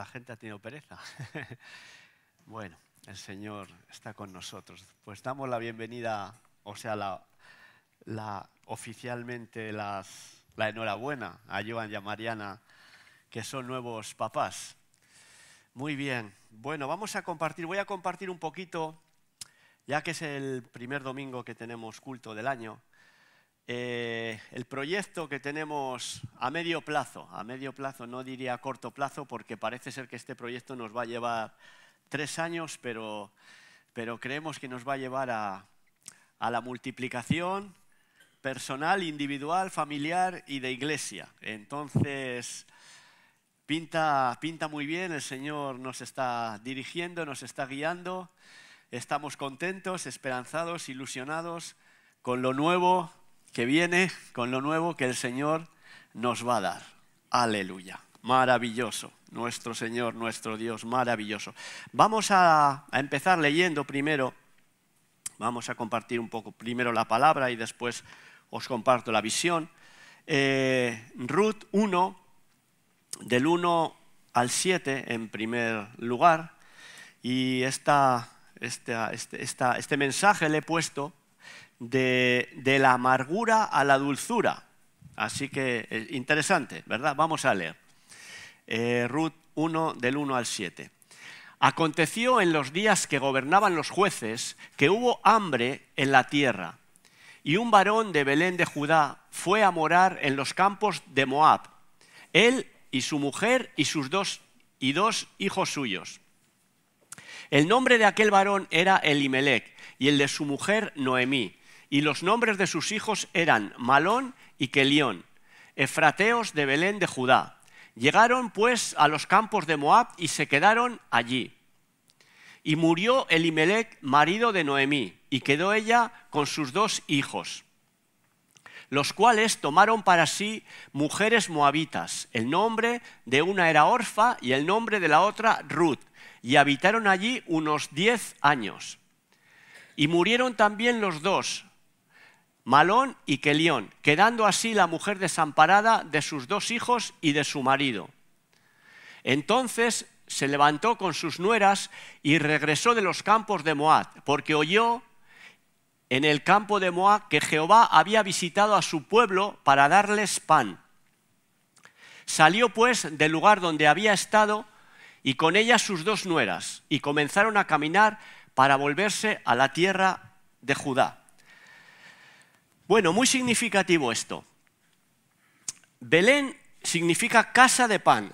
la gente ha tenido pereza. Bueno, el Señor está con nosotros. Pues damos la bienvenida, o sea, oficialmente la enhorabuena a Joan y a Mariana, que son nuevos papás. Muy bien. Bueno, voy a compartir un poquito, ya que es el primer domingo que tenemos culto del año, el proyecto que tenemos a medio plazo, no diría a corto plazo, porque parece ser que este proyecto nos va a llevar 3 años, pero creemos que nos va a llevar a la multiplicación personal, individual, familiar y de iglesia. Entonces, pinta muy bien, el Señor nos está dirigiendo, nos está guiando, estamos contentos, esperanzados, ilusionados con lo nuevo que viene, con lo nuevo que el Señor nos va a dar. Aleluya, maravilloso, nuestro Señor, nuestro Dios, maravilloso. Vamos a empezar leyendo primero, vamos a compartir un poco primero la palabra y después os comparto la visión. Ruth 1, del 1 al 7 en primer lugar, y este mensaje le he puesto de la amargura a la dulzura. Así que interesante, ¿verdad? Vamos a leer. Ruth 1, del 1 al 7. Aconteció en los días que gobernaban los jueces que hubo hambre en la tierra, y un varón de Belén de Judá fue a morar en los campos de Moab, él y su mujer y sus dos hijos suyos. El nombre de aquel varón era Elimelec, y el de su mujer Noemí, y los nombres de sus hijos eran Malón y Kelión, efrateos de Belén de Judá. Llegaron pues a los campos de Moab y se quedaron allí. Y murió Elimelec, marido de Noemí, y quedó ella con sus 2 hijos, los cuales tomaron para sí mujeres moabitas. El nombre de una era Orfa y el nombre de la otra Ruth, y habitaron allí unos 10 años. Y murieron también los 2, Malón y Kelión, quedando así la mujer desamparada de sus 2 hijos y de su marido. Entonces se levantó con sus nueras y regresó de los campos de Moab, porque oyó en el campo de Moab que Jehová había visitado a su pueblo para darles pan. Salió pues del lugar donde había estado y con ella sus 2 nueras, y comenzaron a caminar para volverse a la tierra de Judá. Bueno, muy significativo esto. Belén significa casa de pan.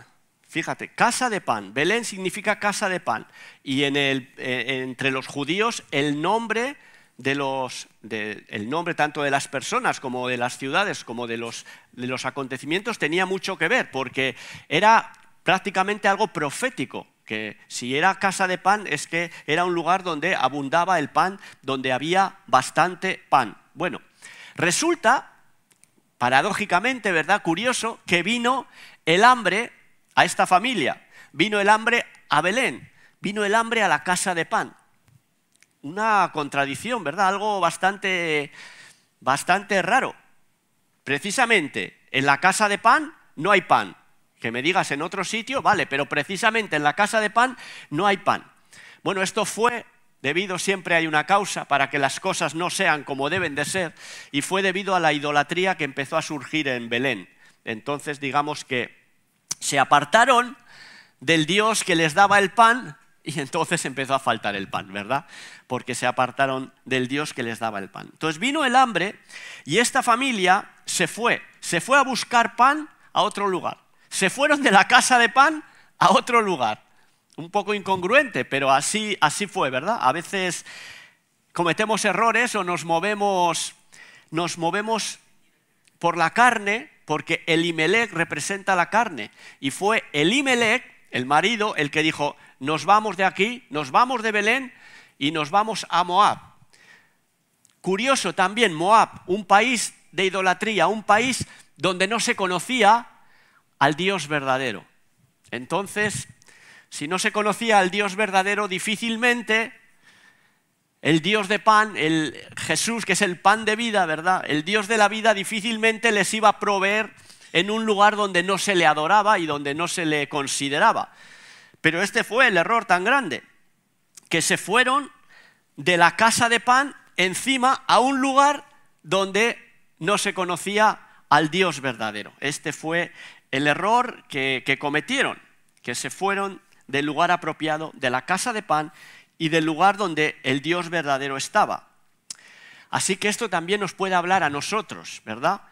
Fíjate, casa de pan. Belén significa casa de pan. Y entre los judíos el nombre tanto de las personas como de las ciudades como de los acontecimientos tenía mucho que ver, porque era prácticamente algo profético, que si era casa de pan es que era un lugar donde abundaba el pan, donde había bastante pan. Bueno, resulta, paradójicamente, ¿verdad?, curioso, que vino el hambre a esta familia, vino el hambre a Belén, vino el hambre a la casa de pan. Una contradicción, ¿verdad?, algo bastante raro. Precisamente en la casa de pan no hay pan. Que me digas en otro sitio, vale, pero precisamente en la casa de pan no hay pan. Bueno, esto fue debido, siempre hay una causa para que las cosas no sean como deben de ser, y fue debido a la idolatría que empezó a surgir en Belén. Entonces, digamos que se apartaron del Dios que les daba el pan, y entonces empezó a faltar el pan, ¿verdad? Porque se apartaron del Dios que les daba el pan. Entonces vino el hambre y esta familia se fue a buscar pan a otro lugar. Se fueron de la casa de pan a otro lugar. Un poco incongruente, pero así fue, ¿verdad? A veces cometemos errores o nos movemos por la carne, porque Elimelec representa la carne. Y fue Elimelec, el marido, el que dijo: nos vamos de aquí, nos vamos de Belén y nos vamos a Moab. Curioso también, Moab, un país de idolatría, un país donde no se conocía al Dios verdadero. Entonces, si no se conocía al Dios verdadero, difícilmente el Dios de pan, el Jesús, que es el pan de vida, ¿verdad?, el Dios de la vida, difícilmente les iba a proveer en un lugar donde no se le adoraba y donde no se le consideraba. Pero este fue el error tan grande, que se fueron de la casa de pan encima a un lugar donde no se conocía al Dios verdadero. Este fue el error que cometieron, que se fueron del lugar apropiado, de la casa de pan y del lugar donde el Dios verdadero estaba. Así que esto también nos puede hablar a nosotros, ¿verdad?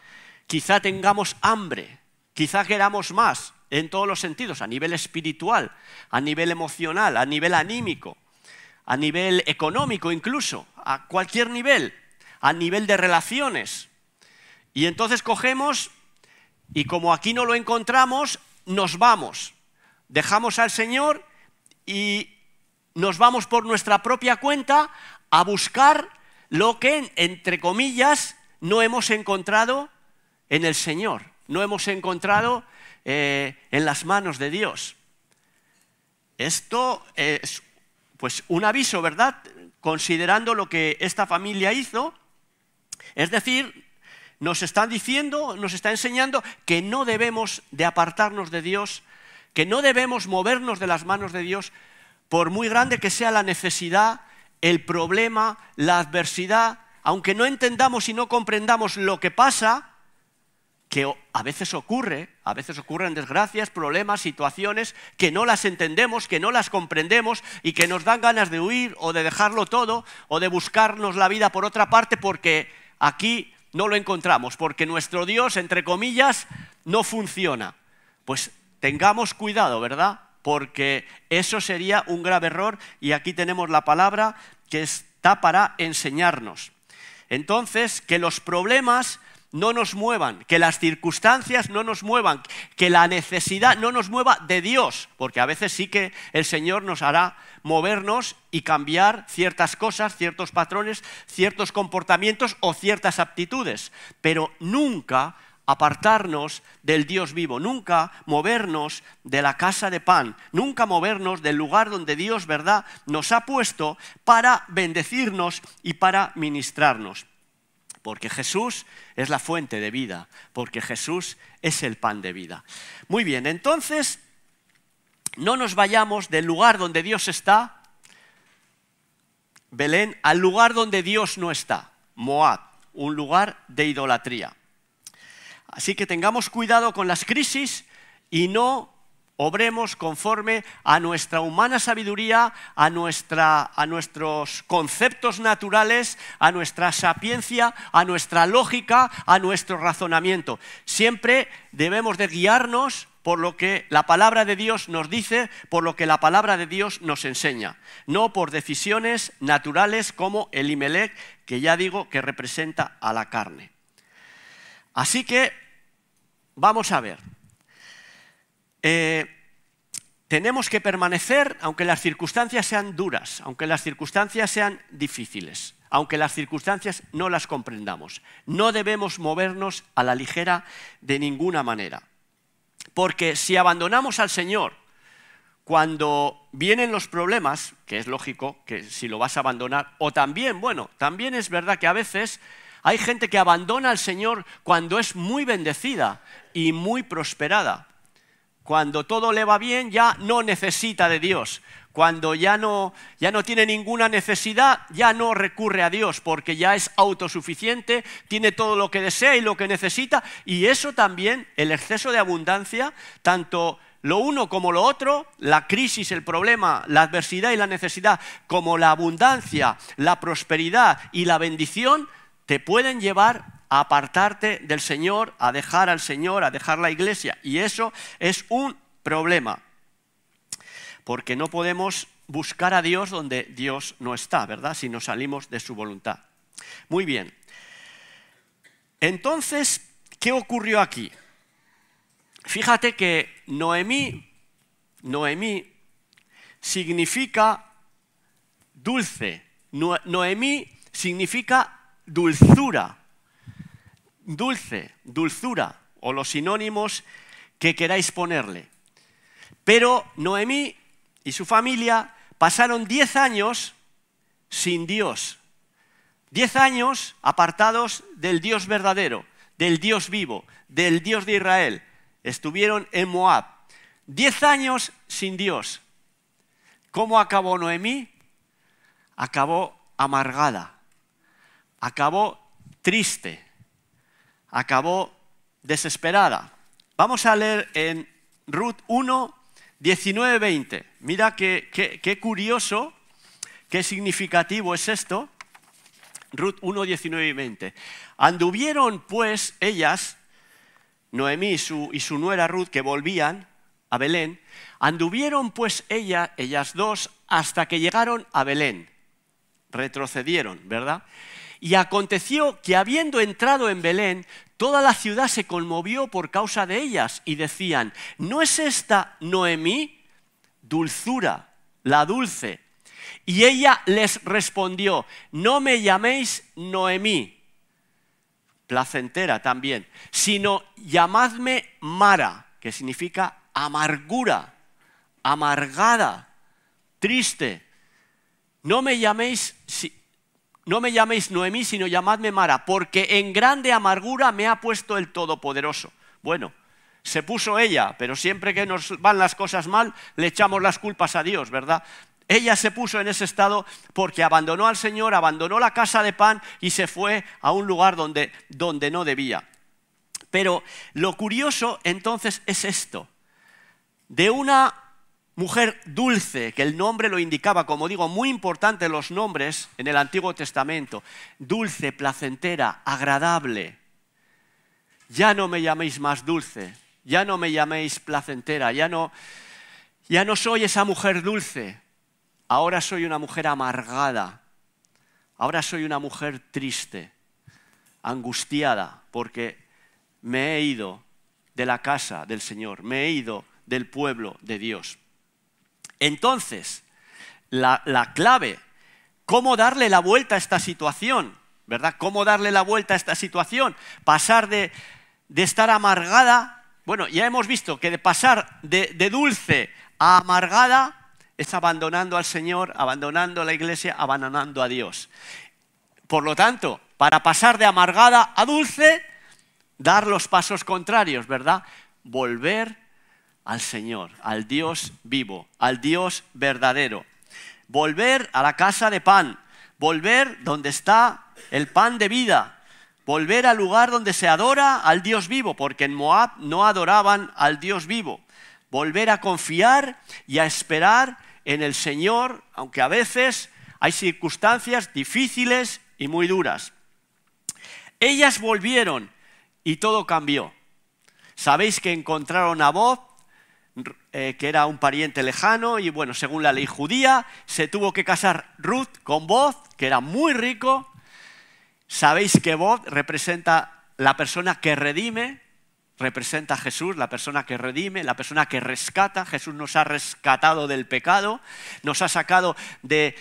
Quizá tengamos hambre, quizá queramos más en todos los sentidos, a nivel espiritual, a nivel emocional, a nivel anímico, a nivel económico incluso, a cualquier nivel, a nivel de relaciones. Y entonces cogemos y como aquí no lo encontramos, nos vamos. Dejamos al Señor y nos vamos por nuestra propia cuenta a buscar lo que, entre comillas, no hemos encontrado en el Señor, no hemos encontrado en las manos de Dios. Esto es pues un aviso, ¿verdad? Considerando lo que esta familia hizo, es decir, nos están diciendo, nos está enseñando que no debemos de apartarnos de Dios, que no debemos movernos de las manos de Dios, por muy grande que sea la necesidad, el problema, la adversidad, aunque no entendamos y no comprendamos lo que pasa, que a veces ocurren desgracias, problemas, situaciones que no las entendemos, que no las comprendemos y que nos dan ganas de huir o de dejarlo todo o de buscarnos la vida por otra parte porque aquí no lo encontramos, porque nuestro Dios, entre comillas, no funciona. Pues tengamos cuidado, ¿verdad? Porque eso sería un grave error y aquí tenemos la palabra que está para enseñarnos. Entonces, que los problemas no nos muevan, que las circunstancias no nos muevan, que la necesidad no nos mueva de Dios, porque a veces sí que el Señor nos hará movernos y cambiar ciertas cosas, ciertos patrones, ciertos comportamientos o ciertas aptitudes, pero nunca apartarnos del Dios vivo, nunca movernos de la casa de pan, nunca movernos del lugar donde Dios, ¿verdad?, nos ha puesto para bendecirnos y para ministrarnos. Porque Jesús es la fuente de vida, porque Jesús es el pan de vida. Muy bien, entonces no nos vayamos del lugar donde Dios está, Belén, al lugar donde Dios no está, Moab, un lugar de idolatría. Así que tengamos cuidado con las crisis y no obremos conforme a nuestra humana sabiduría, a nuestros conceptos naturales, a nuestra sapiencia, a nuestra lógica, a nuestro razonamiento. Siempre debemos de guiarnos por lo que la palabra de Dios nos dice, por lo que la palabra de Dios nos enseña, no por decisiones naturales como Elimelec, que ya digo que representa a la carne. Así que vamos a ver. Tenemos que permanecer, aunque las circunstancias sean duras, aunque las circunstancias sean difíciles, aunque las circunstancias no las comprendamos. No debemos movernos a la ligera de ninguna manera. Porque si abandonamos al Señor cuando vienen los problemas, que es lógico que si lo vas a abandonar, o también, bueno, también es verdad que a veces hay gente que abandona al Señor cuando es muy bendecida y muy prosperada. Cuando todo le va bien ya no necesita de Dios. Cuando ya no tiene ninguna necesidad, ya no recurre a Dios porque ya es autosuficiente, tiene todo lo que desea y lo que necesita. Y eso también, el exceso de abundancia, tanto lo uno como lo otro, la crisis, el problema, la adversidad y la necesidad, como la abundancia, la prosperidad y la bendición, te pueden llevar a apartarte del Señor, a dejar al Señor, a dejar la iglesia. Y eso es un problema, porque no podemos buscar a Dios donde Dios no está, ¿verdad?, si nos salimos de su voluntad. Muy bien. Entonces, ¿qué ocurrió aquí? Fíjate que Noemí significa dulce. Noemí significa dulzura. Dulce, dulzura, o los sinónimos que queráis ponerle. Pero Noemí y su familia pasaron 10 años sin Dios. 10 años apartados del Dios verdadero, del Dios vivo, del Dios de Israel. Estuvieron en Moab. 10 años sin Dios. ¿Cómo acabó Noemí? Acabó amargada, acabó triste, acabó desesperada. Vamos a leer en Ruth 1, 19, 20. Mira qué curioso, qué significativo es esto. Ruth 1, 19 y 20. Anduvieron pues ellas, Noemí y su nuera Ruth, que volvían a Belén, anduvieron pues ellas dos hasta que llegaron a Belén. Retrocedieron, ¿verdad? Y aconteció que habiendo entrado en Belén, toda la ciudad se conmovió por causa de ellas y decían, ¿no es esta Noemí? Dulzura, la dulce. Y ella les respondió, no me llaméis Noemí, placentera también, sino llamadme Mara, que significa amargura, amargada, triste. No me llaméis Noemí, sino llamadme Mara, porque en grande amargura me ha puesto el Todopoderoso. Bueno, se puso ella, pero siempre que nos van las cosas mal, le echamos las culpas a Dios, ¿verdad? Ella se puso en ese estado porque abandonó al Señor, abandonó la casa de pan y se fue a un lugar donde no debía. Pero lo curioso entonces es esto, de una mujer dulce, que el nombre lo indicaba, como digo, muy importante los nombres en el Antiguo Testamento. Dulce, placentera, agradable. Ya no me llaméis más dulce, ya no me llaméis placentera, ya no soy esa mujer dulce. Ahora soy una mujer amargada. Ahora soy una mujer triste, angustiada, porque me he ido de la casa del Señor, me he ido del pueblo de Dios. Entonces, la clave, ¿cómo darle la vuelta a esta situación? ¿Verdad? ¿Cómo darle la vuelta a esta situación? Pasar de estar amargada, bueno, ya hemos visto que de pasar de dulce a amargada es abandonando al Señor, abandonando la iglesia, abandonando a Dios. Por lo tanto, para pasar de amargada a dulce, dar los pasos contrarios, ¿verdad? Volver al Señor, al Dios vivo, al Dios verdadero. Volver a la casa de pan, volver donde está el pan de vida, volver al lugar donde se adora al Dios vivo, porque en Moab no adoraban al Dios vivo. Volver a confiar y a esperar en el Señor, aunque a veces hay circunstancias difíciles y muy duras. Ellas volvieron y todo cambió. Sabéis que encontraron a Boz, que era un pariente lejano, y bueno, según la ley judía, se tuvo que casar Ruth con Boz, que era muy rico. Sabéis que Boz representa la persona que redime, representa a Jesús, la persona que redime, la persona que rescata. Jesús nos ha rescatado del pecado, nos ha sacado de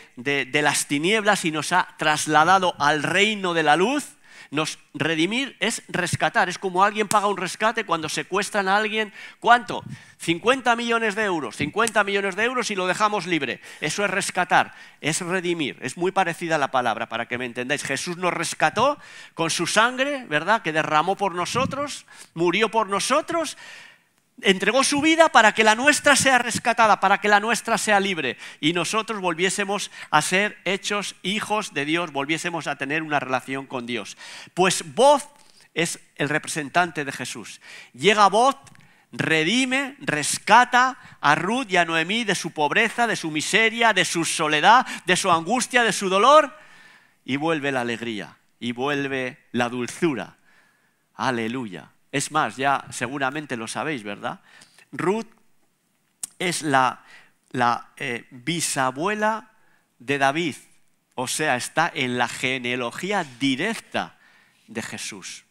las tinieblas y nos ha trasladado al reino de la luz. Redimir es rescatar, es como alguien paga un rescate cuando secuestran a alguien. ¿Cuánto? 50 millones de euros, 50 millones de euros y lo dejamos libre. Eso es rescatar, es redimir, es muy parecida la palabra para que me entendáis. Jesús nos rescató con su sangre, ¿verdad? Que derramó por nosotros, murió por nosotros, entregó su vida para que la nuestra sea rescatada, para que la nuestra sea libre y nosotros volviésemos a ser hechos hijos de Dios, volviésemos a tener una relación con Dios. Pues Boz es el representante de Jesús. Llega Boz, redime, rescata a Ruth y a Noemí de su pobreza, de su miseria, de su soledad, de su angustia, de su dolor, y vuelve la alegría, y vuelve la dulzura. Aleluya. Es más, ya seguramente lo sabéis, ¿verdad? Ruth es la bisabuela de David, o sea, está en la genealogía directa de Jesús.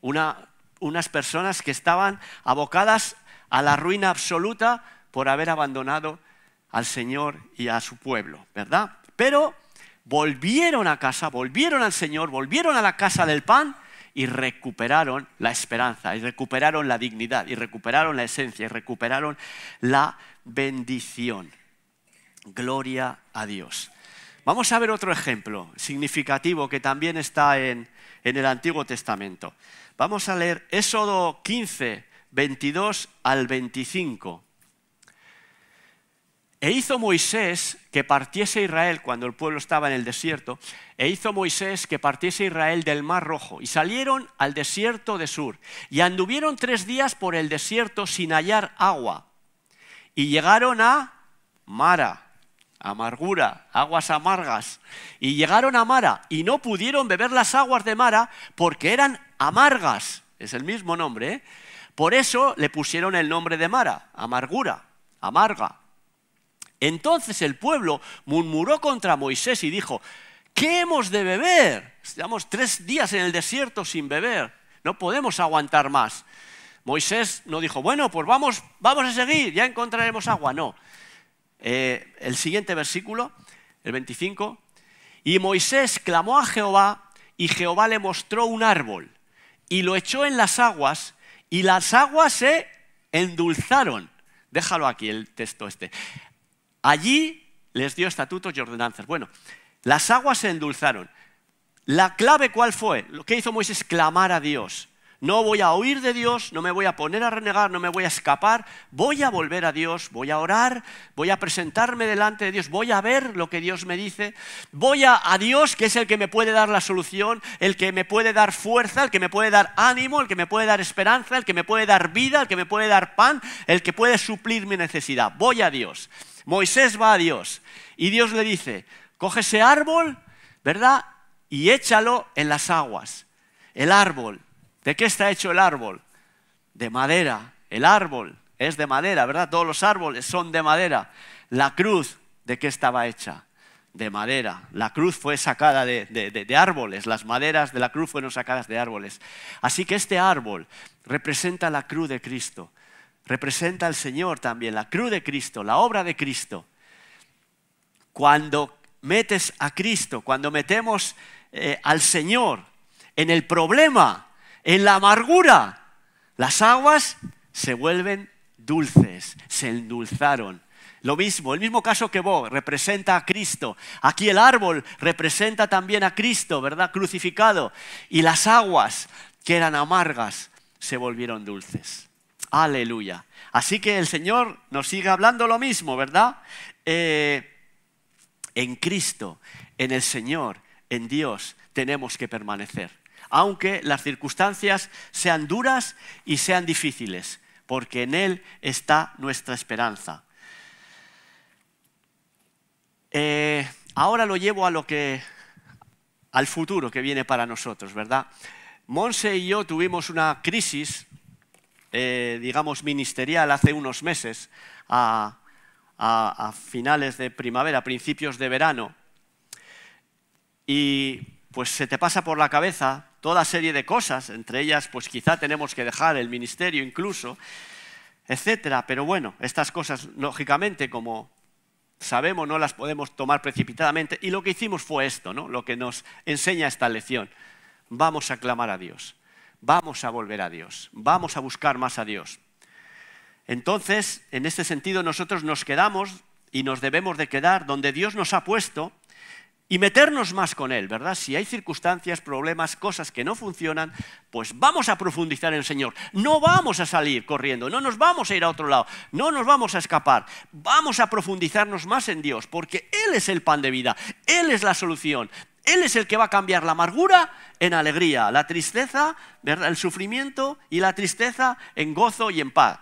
Unas personas que estaban abocadas a la ruina absoluta por haber abandonado al Señor y a su pueblo, ¿verdad? Pero volvieron a casa, volvieron al Señor, volvieron a la casa del pan, y recuperaron la esperanza, y recuperaron la dignidad, y recuperaron la esencia, y recuperaron la bendición. Gloria a Dios. Vamos a ver otro ejemplo significativo que también está en el Antiguo Testamento. Vamos a leer Éxodo 15, 22 al 25. E hizo Moisés que partiese Israel, cuando el pueblo estaba en el desierto, e hizo Moisés que partiese Israel del Mar Rojo, y salieron al desierto de Sur, y anduvieron 3 días por el desierto sin hallar agua, y llegaron a Mara, amargura, aguas amargas, y llegaron a Mara, y no pudieron beber las aguas de Mara porque eran amargas, es el mismo nombre, ¿eh? Por eso le pusieron el nombre de Mara, amargura, amarga. Entonces el pueblo murmuró contra Moisés y dijo, ¿qué hemos de beber? Estamos 3 días en el desierto sin beber, no podemos aguantar más. Moisés no dijo, bueno, pues vamos a seguir, ya encontraremos agua. No. El siguiente versículo, el 25. Y Moisés clamó a Jehová, y Jehová le mostró un árbol, y lo echó en las aguas, y las aguas se endulzaron. Déjalo aquí el texto este. Allí les dio estatutos y ordenanzas. Bueno, las aguas se endulzaron. ¿La clave cuál fue? Lo que hizo Moisés, clamar a Dios. No voy a huir de Dios, no me voy a poner a renegar, no me voy a escapar, voy a volver a Dios, voy a orar, voy a presentarme delante de Dios, voy a ver lo que Dios me dice, voy a Dios, que es el que me puede dar la solución, el que me puede dar fuerza, el que me puede dar ánimo, el que me puede dar esperanza, el que me puede dar vida, el que me puede dar pan, el que puede suplir mi necesidad. Voy a Dios. Moisés va a Dios y Dios le dice, coge ese árbol, ¿verdad? Y échalo en las aguas. El árbol, ¿de qué está hecho el árbol? De madera. El árbol es de madera, ¿verdad? Todos los árboles son de madera. La cruz, ¿de qué estaba hecha? De madera. La cruz fue sacada de árboles, las maderas de la cruz fueron sacadas de árboles. Así que este árbol representa la cruz de Cristo. Representa al Señor también, la cruz de Cristo, la obra de Cristo. Cuando metes a Cristo, cuando metemos al Señor en el problema, en la amargura, las aguas se vuelven dulces, se endulzaron. Lo mismo, el mismo caso que vos, representa a Cristo. Aquí el árbol representa también a Cristo, ¿verdad? Crucificado. Y las aguas, que eran amargas, se volvieron dulces. Aleluya. Así que el Señor nos sigue hablando lo mismo, ¿verdad? En Cristo, en el Señor, en Dios, tenemos que permanecer. Aunque las circunstancias sean duras y sean difíciles, porque en Él está nuestra esperanza. Ahora lo llevo al futuro que viene para nosotros, ¿verdad? Monse y yo tuvimos una crisis, digamos, ministerial hace unos meses, a finales de primavera, principios de verano, y pues se te pasa por la cabeza toda serie de cosas, entre ellas pues quizá tenemos que dejar el ministerio incluso, etcétera, pero bueno, estas cosas lógicamente como sabemos no las podemos tomar precipitadamente, y lo que hicimos fue esto, ¿no? Lo que nos enseña esta lección: vamos a clamar a Dios. Vamos a volver a Dios, vamos a buscar más a Dios. Entonces, en este sentido, nosotros nos quedamos y nos debemos de quedar donde Dios nos ha puesto y meternos más con Él, ¿verdad? Si hay circunstancias, problemas, cosas que no funcionan, pues vamos a profundizar en el Señor. No vamos a salir corriendo, no nos vamos a ir a otro lado, no nos vamos a escapar. Vamos a profundizarnos más en Dios, porque Él es el pan de vida, Él es la solución. Él es el que va a cambiar la amargura en alegría, la tristeza, ¿verdad? El sufrimiento y la tristeza en gozo y en paz.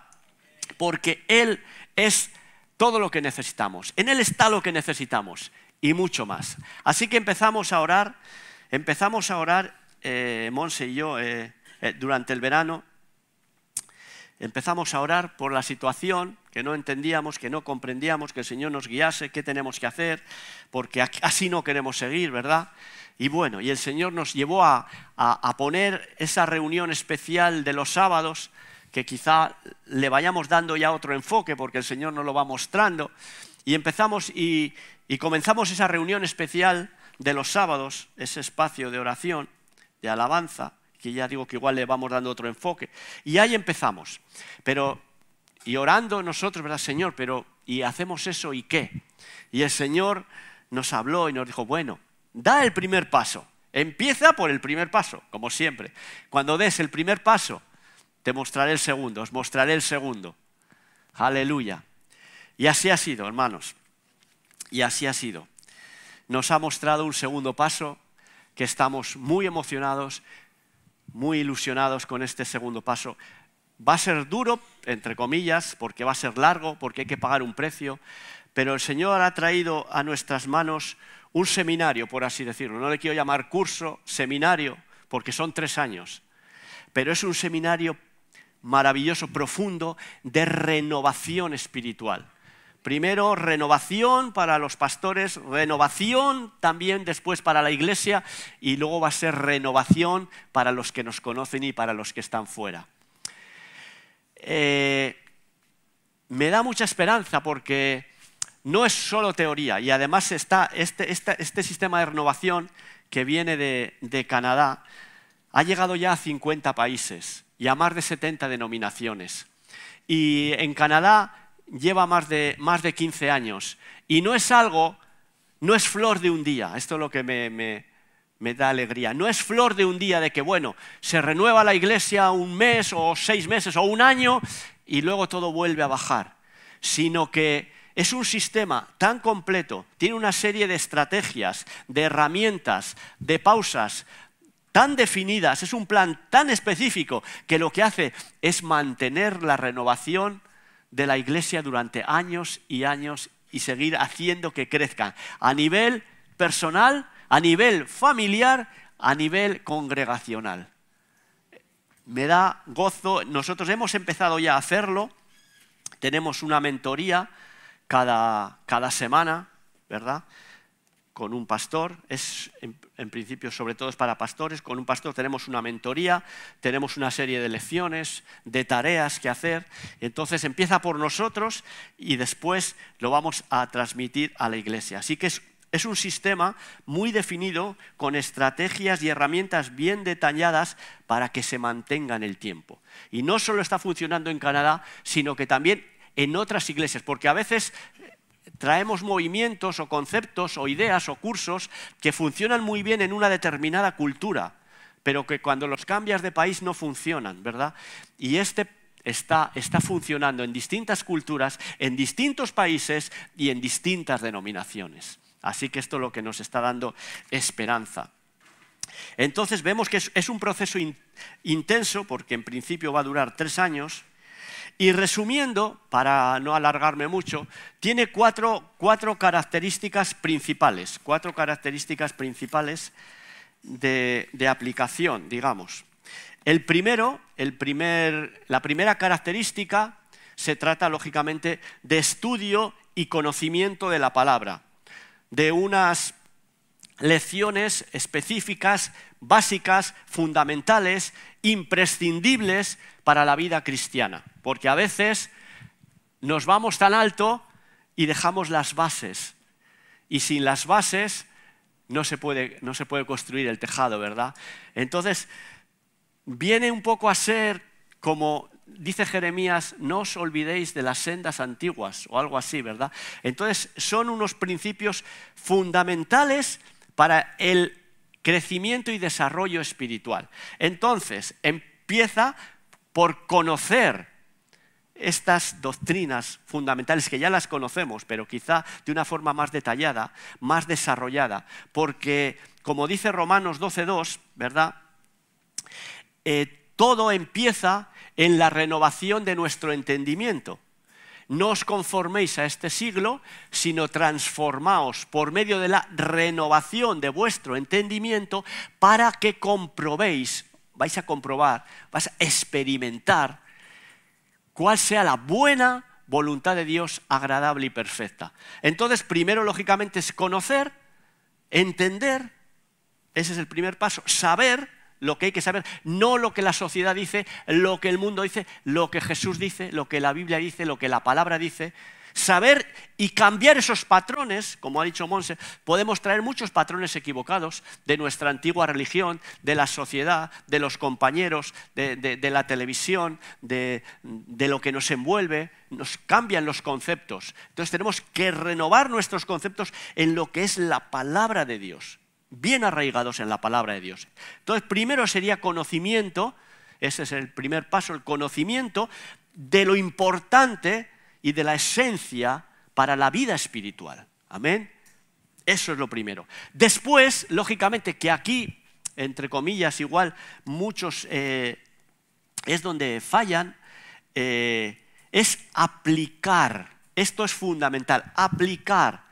Porque Él es todo lo que necesitamos. En Él está lo que necesitamos y mucho más. Así que empezamos a orar, Monse y yo, durante el verano. Empezamos a orar por la situación que no entendíamos, que no comprendíamos, que el Señor nos guiase, qué tenemos que hacer, porque así no queremos seguir, ¿verdad? Y bueno, y el Señor nos llevó a poner esa reunión especial de los sábados, que quizá le vayamos dando ya otro enfoque, porque el Señor nos lo va mostrando. Y empezamos y comenzamos esa reunión especial de los sábados, ese espacio de oración, de alabanza, que ya digo que igual le vamos dando otro enfoque. Y ahí empezamos. Y orando nosotros, ¿verdad, Señor? ¿Y hacemos eso y qué? Y el Señor nos habló y nos dijo, bueno, da el primer paso. Empieza por el primer paso, como siempre. Cuando des el primer paso, te mostraré el segundo, os mostraré el segundo. Aleluya. Y así ha sido, hermanos. Y así ha sido. Nos ha mostrado un segundo paso, que estamos muy emocionados, muy ilusionados con este segundo paso. Va a ser duro, entre comillas, porque va a ser largo, porque hay que pagar un precio, pero el Señor ha traído a nuestras manos un seminario, por así decirlo. No le quiero llamar curso, seminario, porque son 3 años. Pero es un seminario maravilloso, profundo, de renovación espiritual. Primero, renovación para los pastores, renovación también después para la iglesia, y luego va a ser renovación para los que nos conocen y para los que están fuera. Me da mucha esperanza porque no es solo teoría, y además está este sistema de renovación que viene de Canadá, ha llegado ya a 50 países y a más de 70 denominaciones. Y en Canadá lleva más de 15 años. Y no es flor de un día. Esto es lo que me da alegría. No es flor de un día de que, bueno, se renueva la iglesia un mes o 6 meses o un año y luego todo vuelve a bajar. Sino que es un sistema tan completo, tiene una serie de estrategias, de herramientas, de pausas tan definidas, es un plan tan específico que lo que hace es mantener la renovación de la iglesia durante años y años y seguir haciendo que crezcan a nivel personal, a nivel familiar, a nivel congregacional. Me da gozo, nosotros hemos empezado ya a hacerlo, tenemos una mentoría cada semana, ¿verdad?, con un pastor, es en principio sobre todo es para pastores, con un pastor tenemos una mentoría, tenemos una serie de lecciones, de tareas que hacer, entonces empieza por nosotros y después lo vamos a transmitir a la iglesia. Así que es un sistema muy definido, con estrategias y herramientas bien detalladas para que se mantenga en el tiempo. Y no solo está funcionando en Canadá, sino que también en otras iglesias, porque a veces traemos movimientos o conceptos o ideas o cursos que funcionan muy bien en una determinada cultura, pero que cuando los cambias de país no funcionan, ¿verdad? Y este está funcionando en distintas culturas, en distintos países y en distintas denominaciones. Así que esto es lo que nos está dando esperanza. Entonces vemos que es un proceso intenso, porque en principio va a durar 3 años, y resumiendo, para no alargarme mucho, tiene cuatro características principales, de aplicación, digamos. La primera característica se trata, lógicamente, de estudio y conocimiento de la palabra, de unas lecciones específicas, básicas, fundamentales, imprescindibles para la vida cristiana. Porque a veces nos vamos tan alto y dejamos las bases. Y sin las bases no se puede construir el tejado, ¿verdad? Entonces, viene un poco a ser como dice Jeremías, no os olvidéis de las sendas antiguas, o algo así, ¿verdad? Entonces, son unos principios fundamentales para el crecimiento y desarrollo espiritual. Entonces, empieza por conocer estas doctrinas fundamentales que ya las conocemos, pero quizá de una forma más detallada, más desarrollada, porque, como dice Romanos 12:2, ¿verdad? Todo empieza en la renovación de nuestro entendimiento. No os conforméis a este siglo, sino transformaos por medio de la renovación de vuestro entendimiento para que comprobéis, vais a comprobar, vais a experimentar cuál sea la buena voluntad de Dios, agradable y perfecta. Entonces, primero, lógicamente, es conocer, entender, ese es el primer paso, saber lo que hay que saber, no lo que la sociedad dice, lo que el mundo dice, lo que Jesús dice, lo que la Biblia dice, lo que la palabra dice. Saber y cambiar esos patrones, como ha dicho Monse, podemos traer muchos patrones equivocados de nuestra antigua religión, de la sociedad, de los compañeros, de la televisión, de lo que nos envuelve, nos cambian los conceptos. Entonces tenemos que renovar nuestros conceptos en lo que es la palabra de Dios, bien arraigados en la palabra de Dios. Entonces primero sería conocimiento, ese es el primer paso, el conocimiento de lo importante y de la esencia para la vida espiritual. Amén. Eso es lo primero. Después, lógicamente, que aquí, entre comillas, igual muchos es donde fallan, es aplicar. Esto es fundamental, aplicar.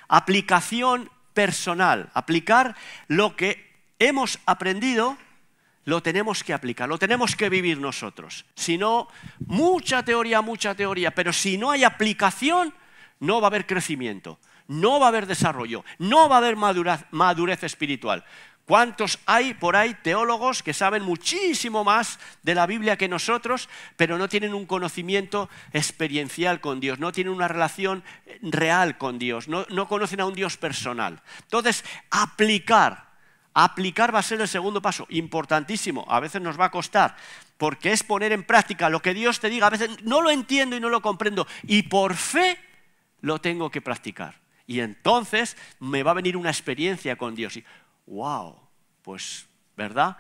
Aplicación personal, aplicar lo que hemos aprendido, lo tenemos que aplicar, lo tenemos que vivir nosotros. Si no, mucha teoría, pero si no hay aplicación, no va a haber crecimiento, no va a haber desarrollo, no va a haber madurez espiritual. ¿Cuántos hay por ahí teólogos que saben muchísimo más de la Biblia que nosotros, pero no tienen un conocimiento experiencial con Dios, no tienen una relación real con Dios, no conocen a un Dios personal? Entonces, aplicar va a ser el segundo paso, importantísimo. A veces nos va a costar, porque es poner en práctica lo que Dios te diga. A veces no lo entiendo y no lo comprendo, y por fe lo tengo que practicar. Y entonces me va a venir una experiencia con Dios. Y, wow, pues, ¿verdad?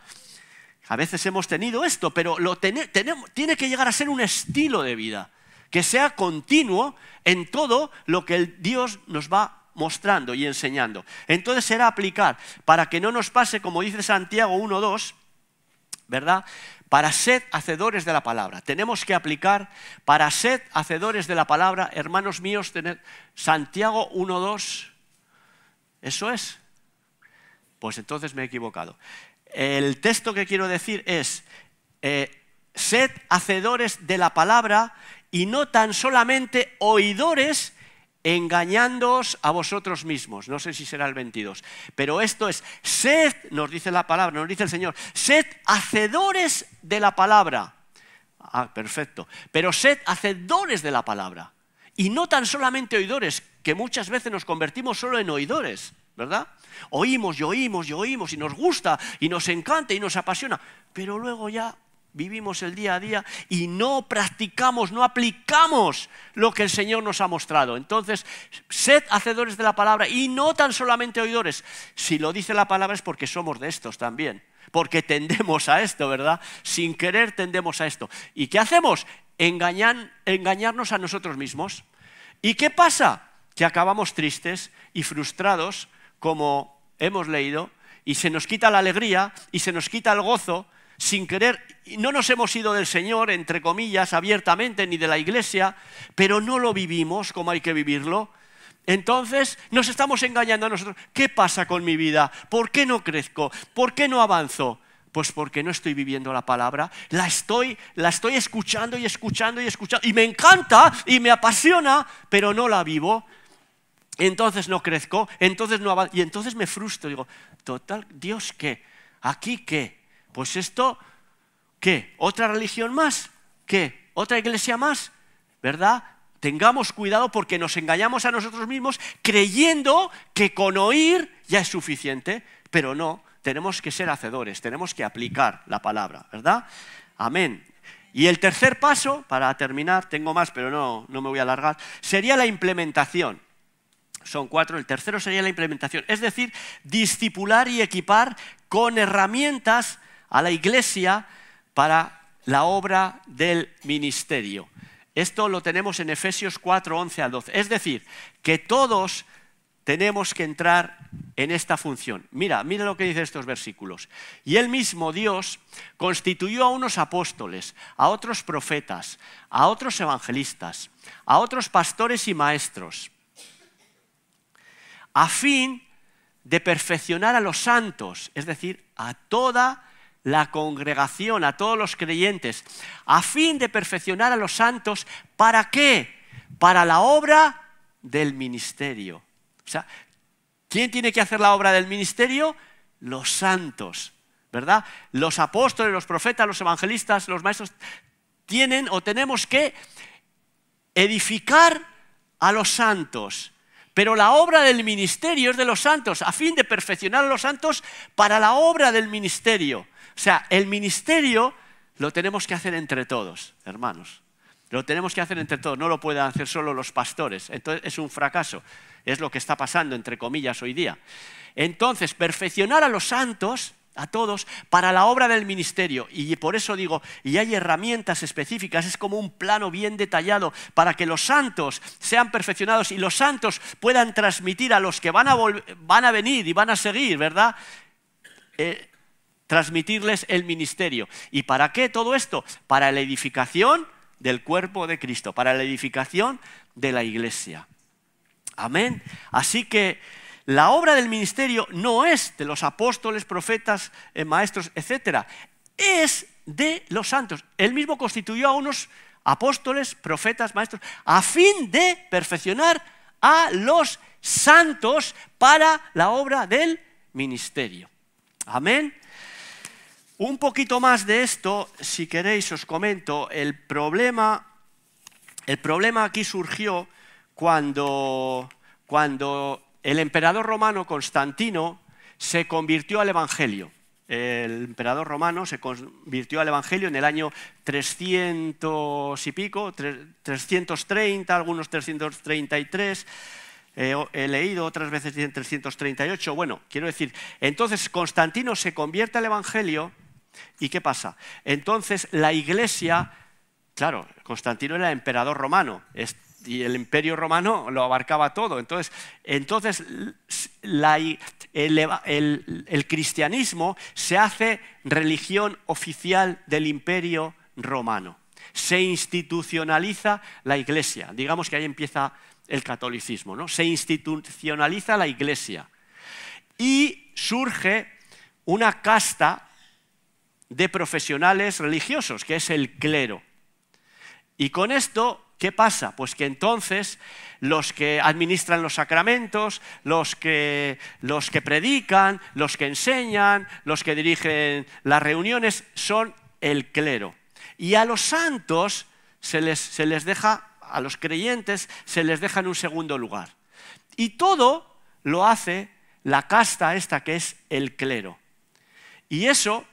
A veces hemos tenido esto, pero tiene que llegar a ser un estilo de vida, que sea continuo en todo lo que Dios nos va mostrando y enseñando. Entonces será aplicar, para que no nos pase, como dice Santiago 1:2, ¿verdad? Para sed hacedores de la palabra. Tenemos que aplicar para sed hacedores de la palabra, hermanos míos, Santiago 1:2, ¿eso es? Pues entonces me he equivocado. El texto que quiero decir es, sed hacedores de la palabra y no tan solamente oidores, engañándoos a vosotros mismos. No sé si será el 22, pero esto es, sed, nos dice la palabra, nos dice el Señor, sed hacedores de la palabra. Ah, perfecto. Pero sed hacedores de la palabra y no tan solamente oidores, que muchas veces nos convertimos solo en oidores, ¿verdad? Oímos y oímos y oímos y nos gusta y nos encanta y nos apasiona, pero luego ya vivimos el día a día y no practicamos, no aplicamos lo que el Señor nos ha mostrado. Entonces, sed hacedores de la palabra y no tan solamente oidores. Si lo dice la palabra es porque somos de estos también, porque tendemos a esto, ¿verdad? Sin querer tendemos a esto. ¿Y qué hacemos? Engañarnos a nosotros mismos. ¿Y qué pasa? Que acabamos tristes y frustrados, como hemos leído, y se nos quita la alegría y se nos quita el gozo. Sin querer, no nos hemos ido del Señor, entre comillas, abiertamente, ni de la iglesia, pero no lo vivimos como hay que vivirlo. Entonces nos estamos engañando a nosotros. ¿Qué pasa con mi vida? ¿Por qué no crezco? ¿Por qué no avanzo? Pues porque no estoy viviendo la palabra, la estoy escuchando y escuchando y escuchando, y me encanta y me apasiona, pero no la vivo. Entonces no crezco, entonces no avanzo, y entonces me frustro. Digo, total, ¿Dios qué? ¿Aquí qué? Pues esto, ¿qué? ¿Otra religión más? ¿Qué? ¿Otra iglesia más? ¿Verdad? Tengamos cuidado porque nos engañamos a nosotros mismos creyendo que con oír ya es suficiente, pero no, tenemos que ser hacedores, tenemos que aplicar la palabra, ¿verdad? Amén. Y el tercer paso, para terminar, tengo más pero no me voy a alargar, sería la implementación. Son 4, el tercero sería la implementación, es decir, discipular y equipar con herramientas a la iglesia para la obra del ministerio. Esto lo tenemos en Efesios 4, 11 al 12. Es decir, que todos tenemos que entrar en esta función. Mira lo que dice estos versículos. Y él mismo, Dios, constituyó a unos apóstoles, a otros profetas, a otros evangelistas, a otros pastores y maestros, a fin de perfeccionar a los santos, es decir, a toda la congregación, a todos los creyentes, a fin de perfeccionar a los santos, ¿para qué? Para la obra del ministerio. O sea, ¿quién tiene que hacer la obra del ministerio? Los santos, ¿verdad? Los apóstoles, los profetas, los evangelistas, los maestros tienen o tenemos que edificar a los santos. Pero la obra del ministerio es de los santos, a fin de perfeccionar a los santos para la obra del ministerio. O sea, el ministerio lo tenemos que hacer entre todos, hermanos. Lo tenemos que hacer entre todos, no lo pueden hacer solo los pastores. Entonces es un fracaso, es lo que está pasando, entre comillas, hoy día. Entonces, perfeccionar a los santos a todos para la obra del ministerio. Y por eso digo, y hay herramientas específicas, es como un plano bien detallado para que los santos sean perfeccionados y los santos puedan transmitir a los que van a venir y van a seguir, ¿verdad? Transmitirles el ministerio. ¿Y para qué todo esto? Para la edificación del cuerpo de Cristo, para la edificación de la iglesia. Amén. Así que la obra del ministerio no es de los apóstoles, profetas, maestros, etc. Es de los santos. Él mismo constituyó a unos apóstoles, profetas, maestros, a fin de perfeccionar a los santos para la obra del ministerio. Amén. Un poquito más de esto, si queréis, os comento. El problema aquí surgió cuando el emperador romano Constantino se convirtió al Evangelio. El emperador romano se convirtió al Evangelio en el año 300 y pico, 330, algunos 333. He leído, otras veces dicen 338. Bueno, quiero decir, entonces Constantino se convierte al Evangelio y ¿qué pasa? Entonces la Iglesia, claro, Constantino era emperador romano, y el imperio romano lo abarcaba todo. Entonces el cristianismo se hace religión oficial del imperio romano. Se institucionaliza la iglesia. Digamos que ahí empieza el catolicismo, ¿no? Se institucionaliza la iglesia. Y surge una casta de profesionales religiosos, que es el clero. Y con esto, ¿qué pasa? Pues que entonces los que administran los sacramentos, los que predican, los que enseñan, los que dirigen las reuniones, son el clero. Y a los santos se les deja, a los creyentes, se les deja en un segundo lugar. Y todo lo hace la casta esta que es el clero. Y eso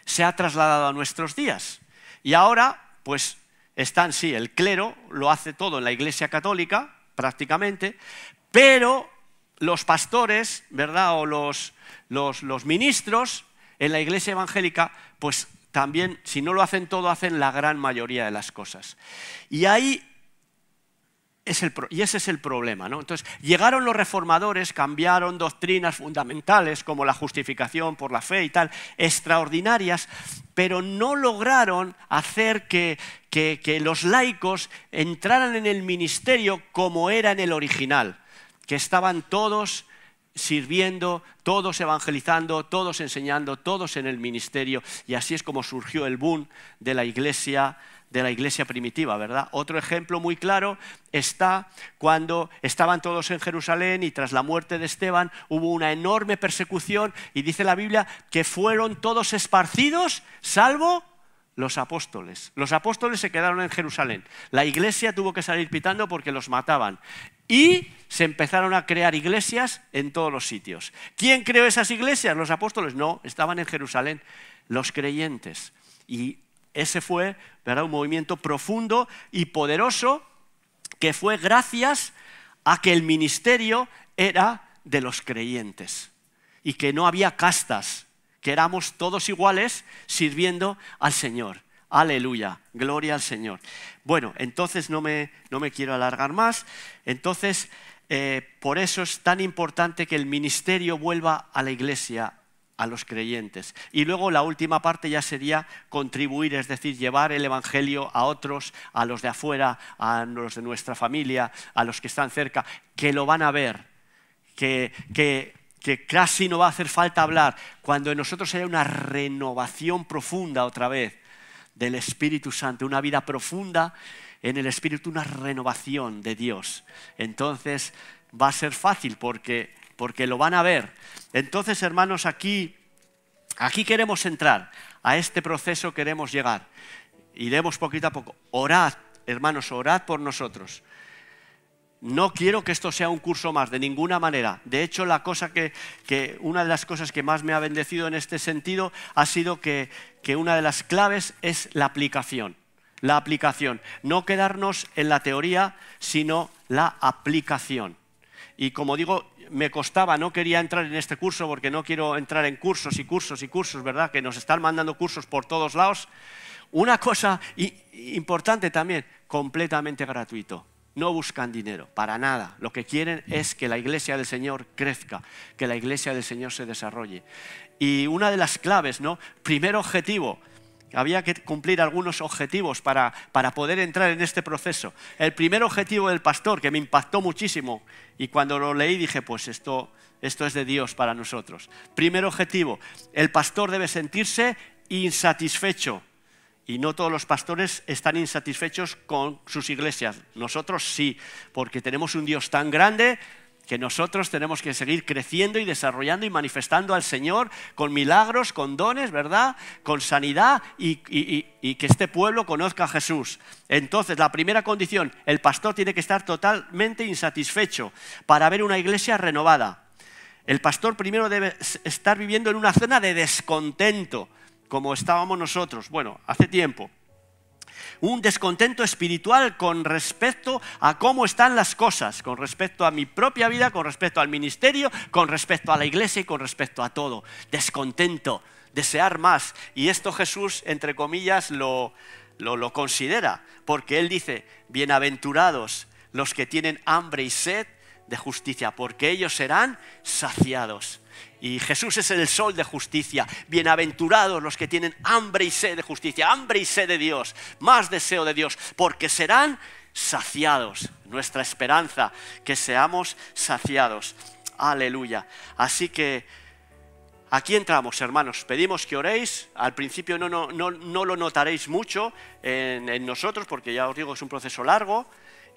se ha trasladado a nuestros días. Y ahora, pues, sí, el clero lo hace todo en la Iglesia Católica, prácticamente, pero los pastores, ¿verdad?, o los ministros en la Iglesia evangélica, pues también, si no lo hacen todo, hacen la gran mayoría de las cosas. Y ahí ese es el problema, ¿no? Entonces, llegaron los reformadores, cambiaron doctrinas fundamentales como la justificación por la fe y tal, extraordinarias, pero no lograron hacer que los laicos entraran en el ministerio como era en el original, que estaban todos sirviendo, todos evangelizando, todos enseñando, todos en el ministerio, y así es como surgió el boom de la iglesia primitiva, ¿verdad? Otro ejemplo muy claro está cuando estaban todos en Jerusalén y tras la muerte de Esteban hubo una enorme persecución y dice la Biblia que fueron todos esparcidos salvo los apóstoles. Los apóstoles se quedaron en Jerusalén. La iglesia tuvo que salir pitando porque los mataban. Y se empezaron a crear iglesias en todos los sitios. ¿Quién creó esas iglesias? ¿Los apóstoles? No, estaban en Jerusalén los creyentes. Y ese fue, ¿verdad?, un movimiento profundo y poderoso que fue gracias a que el ministerio era de los creyentes y que no había castas, que éramos todos iguales sirviendo al Señor. Aleluya, gloria al Señor. Bueno, entonces no me quiero alargar más. Entonces, por eso es tan importante que el ministerio vuelva a la iglesia, a los creyentes. Y luego la última parte ya sería contribuir, es decir, llevar el evangelio a otros, a los de afuera, a los de nuestra familia, a los que están cerca, que lo van a ver, que casi no va a hacer falta hablar, cuando en nosotros haya una renovación profunda otra vez del Espíritu Santo, una vida profunda en el Espíritu, una renovación de Dios. Entonces va a ser fácil porque lo van a ver. Entonces, hermanos, aquí queremos entrar, a este proceso queremos llegar. Iremos poquito a poco. Orad, hermanos, orad por nosotros. No quiero que esto sea un curso más, de ninguna manera. De hecho, una de las cosas que más me ha bendecido en este sentido ha sido que una de las claves es la aplicación. La aplicación. No quedarnos en la teoría, sino la aplicación. Y como digo, me costaba, no quería entrar en este curso porque no quiero entrar en cursos y cursos y cursos, ¿verdad? Que nos están mandando cursos por todos lados. Una cosa importante también, completamente gratuito. No buscan dinero, para nada. Lo que quieren es que la iglesia del Señor crezca, que la iglesia del Señor se desarrolle. Y una de las claves, ¿no? Primer objetivo, había que cumplir algunos objetivos para poder entrar en este proceso. El primer objetivo del pastor, que me impactó muchísimo, y cuando lo leí dije, pues esto es de Dios para nosotros. Primer objetivo, el pastor debe sentirse insatisfecho. Y no todos los pastores están insatisfechos con sus iglesias. Nosotros sí, porque tenemos un Dios tan grande que nosotros tenemos que seguir creciendo y desarrollando y manifestando al Señor con milagros, con dones, ¿verdad? Con sanidad y que este pueblo conozca a Jesús. Entonces, la primera condición, el pastor tiene que estar totalmente insatisfecho para ver una iglesia renovada. El pastor primero debe estar viviendo en una zona de descontento, como estábamos nosotros, bueno, hace tiempo. Un descontento espiritual con respecto a cómo están las cosas, con respecto a mi propia vida, con respecto al ministerio, con respecto a la iglesia y con respecto a todo. Descontento, desear más. Y esto Jesús, entre comillas, lo considera, porque Él dice, bienaventurados los que tienen hambre y sed de justicia, porque ellos serán saciados. Y Jesús es el sol de justicia. Bienaventurados los que tienen hambre y sed de justicia, hambre y sed de Dios, más deseo de Dios, porque serán saciados. Nuestra esperanza, que seamos saciados. Aleluya. Así que aquí entramos, hermanos. Pedimos que oréis. Al principio no lo notaréis mucho en nosotros, porque ya os digo, es un proceso largo,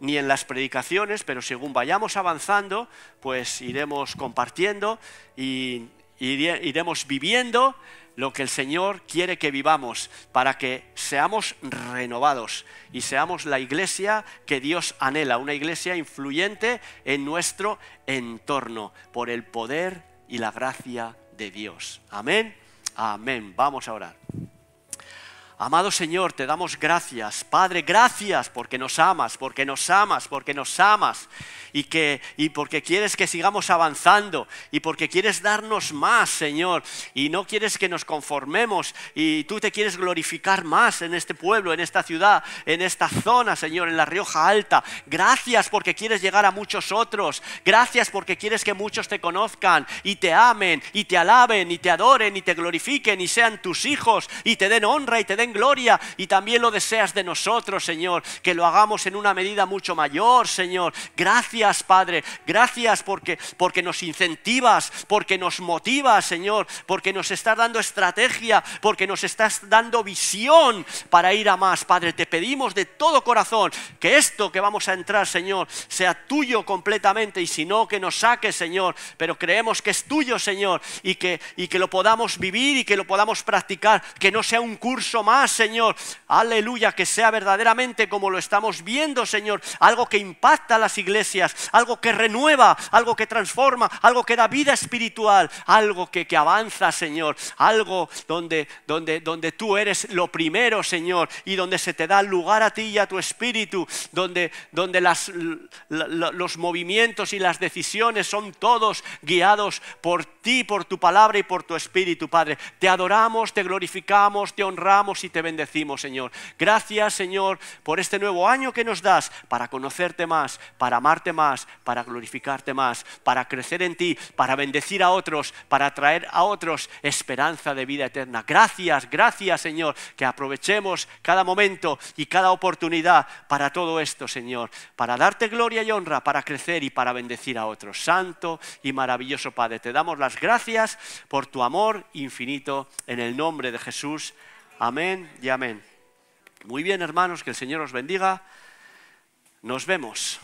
ni en las predicaciones, pero según vayamos avanzando, pues iremos compartiendo y iremos viviendo lo que el Señor quiere que vivamos, para que seamos renovados y seamos la iglesia que Dios anhela, una iglesia influyente en nuestro entorno, por el poder y la gracia de Dios. Amén. Amén. Vamos a orar. Amado Señor, te damos gracias. Padre, gracias porque nos amas, porque nos amas, porque nos amas. Y porque quieres que sigamos avanzando y porque quieres darnos más, Señor, y no quieres que nos conformemos y tú te quieres glorificar más en este pueblo, en esta ciudad, en esta zona, Señor, en la Rioja Alta. Gracias porque quieres llegar a muchos otros. Gracias porque quieres que muchos te conozcan y te amen y te alaben y te adoren y te glorifiquen y sean tus hijos y te den honra y te den gloria, y también lo deseas de nosotros, Señor, que lo hagamos en una medida mucho mayor, Señor. Gracias, Padre, gracias porque nos incentivas, porque nos motivas, Señor, porque nos estás dando estrategia, porque nos estás dando visión para ir a más. Padre, te pedimos de todo corazón que esto que vamos a entrar, Señor, sea tuyo completamente, y si no, que nos saques, Señor, pero creemos que es tuyo, Señor, y que lo podamos vivir y que lo podamos practicar, que no sea un curso más, Señor, aleluya, que sea verdaderamente como lo estamos viendo, Señor, algo que impacta a las iglesias, algo que renueva, algo que transforma, algo que da vida espiritual, algo que avanza, Señor, algo donde tú eres lo primero, Señor, y donde se te da lugar a ti y a tu espíritu, donde los movimientos y las decisiones son todos guiados por ti, por tu palabra y por tu espíritu, Padre. Te adoramos, te glorificamos, te honramos y te bendecimos, Señor. Gracias, Señor, por este nuevo año que nos das para conocerte más, para amarte más, para glorificarte más, para crecer en ti, para bendecir a otros, para traer a otros esperanza de vida eterna. Gracias, gracias, Señor, que aprovechemos cada momento y cada oportunidad para todo esto, Señor, para darte gloria y honra, para crecer y para bendecir a otros. Santo y maravilloso Padre, te damos las gracias por tu amor infinito, en el nombre de Jesús. Amén y amén. Muy bien, hermanos, que el Señor os bendiga. Nos vemos.